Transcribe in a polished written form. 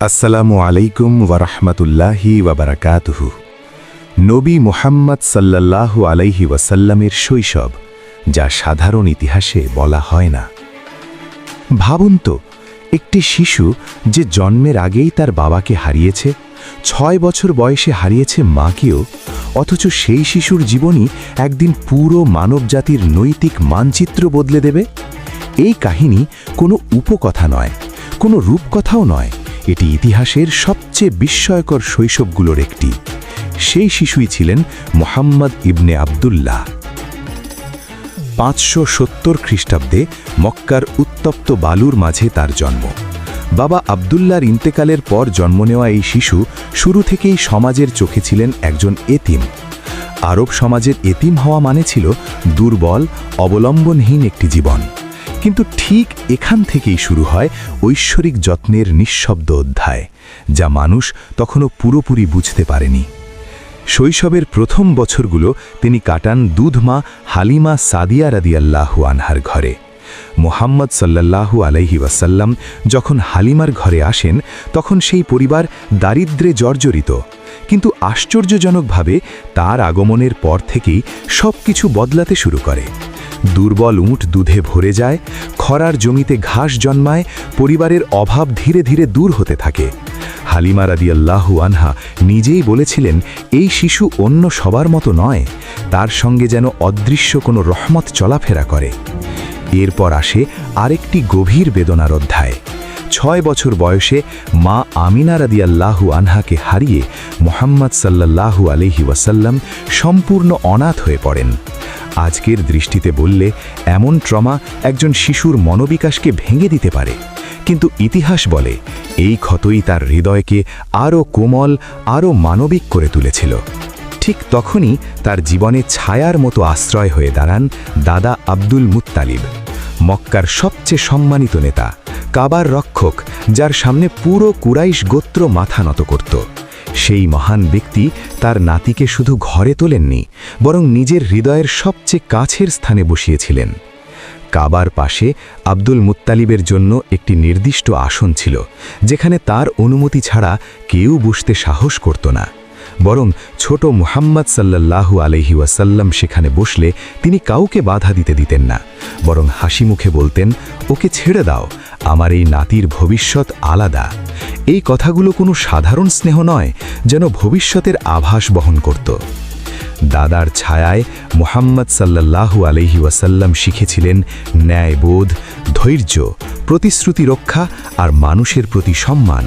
আসসালামু আলাইকুম ওয়ারাহমাতুল্লাহি ওয়াবারাকাতুহু। নবী মুহাম্মদ সাল্লাল্লাহু আলাইহি ওয়াসাল্লামের শৈশব, যা সাধারণ ইতিহাসে বলা হয় না। ভাবুন তো, একটি শিশু যে জন্মের আগেই তার বাবাকে হারিয়েছে, 6 বছর বয়সে হারিয়েছে মাকেও, অথচ সেই শিশুর জীবনই একদিন পুরো মানবজাতির নৈতিক মানচিত্র বদলে দেবে। এই কাহিনী কোনো উপকথা নয়, কোনো রূপকথাও নয়, এটি ইতিহাসের সবচেয়ে বিস্ময়কর শৈশবগুলোর একটি। সেই শিশুই ছিলেন মুহাম্মদ ইবনে আবদুল্লাহ। 570 খ্রিস্টাব্দে মক্কার উত্তপ্ত বালুর মাঝে তার জন্ম। বাবা আবদুল্লাহর ইন্তেকালের পর জন্ম নেওয়া এই শিশু শুরু থেকেই সমাজের চোখে ছিলেন একজন এতিম। আরব সমাজের এতিম হওয়া মানে ছিল দুর্বল, অবলম্বনহীন একটি জীবন। কিন্তু ঠিক এখান থেকেই শুরু হয় ঐশ্বরিক যত্নের নিঃশব্দ অধ্যায়, যা মানুষ তখনও পুরোপুরি বুঝতে পারেনি। শৈশবের প্রথম বছরগুলো তিনি কাটান দুধমা হালিমা সাদিয়া রাদিয়াল্লাহু আনহার ঘরে। মুহাম্মদ সাল্লাল্লাহু আলাইহি ওয়াসাল্লাম যখন হালিমার ঘরে আসেন, তখন সেই পরিবার দারিদ্র্যে জর্জরিত। কিন্তু আশ্চর্যজনকভাবে তার আগমনের পর থেকেই সবকিছু বদলাতে শুরু করে। দুর্বল উট দুধে ভরে যায়, খরার জমিতে ঘাস জন্মায়, পরিবারের অভাব ধীরে ধীরে দূর হতে থাকে। হালিমা রাদিয়াল্লাহু আনহা নিজেই বলেছিলেন, এই শিশু অন্য সবার মতো নয়, তার সঙ্গে যেন অদৃশ্য কোনো রহমত চলাফেরা করে। এরপর আসে আরেকটি গভীর বেদনার অধ্যায়। 6 বছর বয়সে মা আমিনা রাদিয়াল্লাহু আনহাকে হারিয়ে মুহাম্মদ সাল্লাল্লাহু আলাইহি ওয়াসাল্লাম সম্পূর্ণ অনাথ হয়ে পড়েন। আজকের দৃষ্টিতে বললে এমন ট্রমা একজন শিশুর মনোবিকাশকে ভেঙে দিতে পারে, কিন্তু ইতিহাস বলে এই ক্ষতই তার হৃদয়কে আরও কোমল, আরও মানবিক করে তুলেছিল। ঠিক তখনই তার জীবনে ছায়ার মতো আশ্রয় হয়ে দাঁড়ান দাদা আব্দুল মুত্তালিব, মক্কার সবচেয়ে সম্মানিত নেতা, কাবার রক্ষক, যার সামনে পুরো কুরাইশ গোত্র মাথা নত করত। সেই মহান ব্যক্তি তার নাতিকে শুধু ঘরে তোলেননি, বরং নিজের হৃদয়ের সবচেয়ে কাছের স্থানে বসিয়েছিলেন। কাবার পাশে আব্দুল মুত্তালিবের জন্য একটি নির্দিষ্ট আসন ছিল, যেখানে তার অনুমতি ছাড়া কেউ বসতে সাহস করত না। বরং ছোট মুহাম্মদ সাল্লাল্লাহু আলাইহি ওয়াসাল্লাম সেখানে বসলে তিনি কাউকে বাধা দিতেন না, বরং হাসি মুখে বলতেন, ওকে ছেড়ে দাও, আমার এই নাতির ভবিষ্যৎ আলাদা। এই কথাগুলো কোনো সাধারণ স্নেহ নয়, যেন ভবিষ্যতের আভাস বহন করত। দাদার ছায়ায় মুহাম্মদ সাল্লাল্লাহু আলাইহি ওয়াসাল্লাম শিখেছিলেন ন্যায়বোধ, ধৈর্য, প্রতিশ্রুতি রক্ষা আর মানুষের প্রতি সম্মান।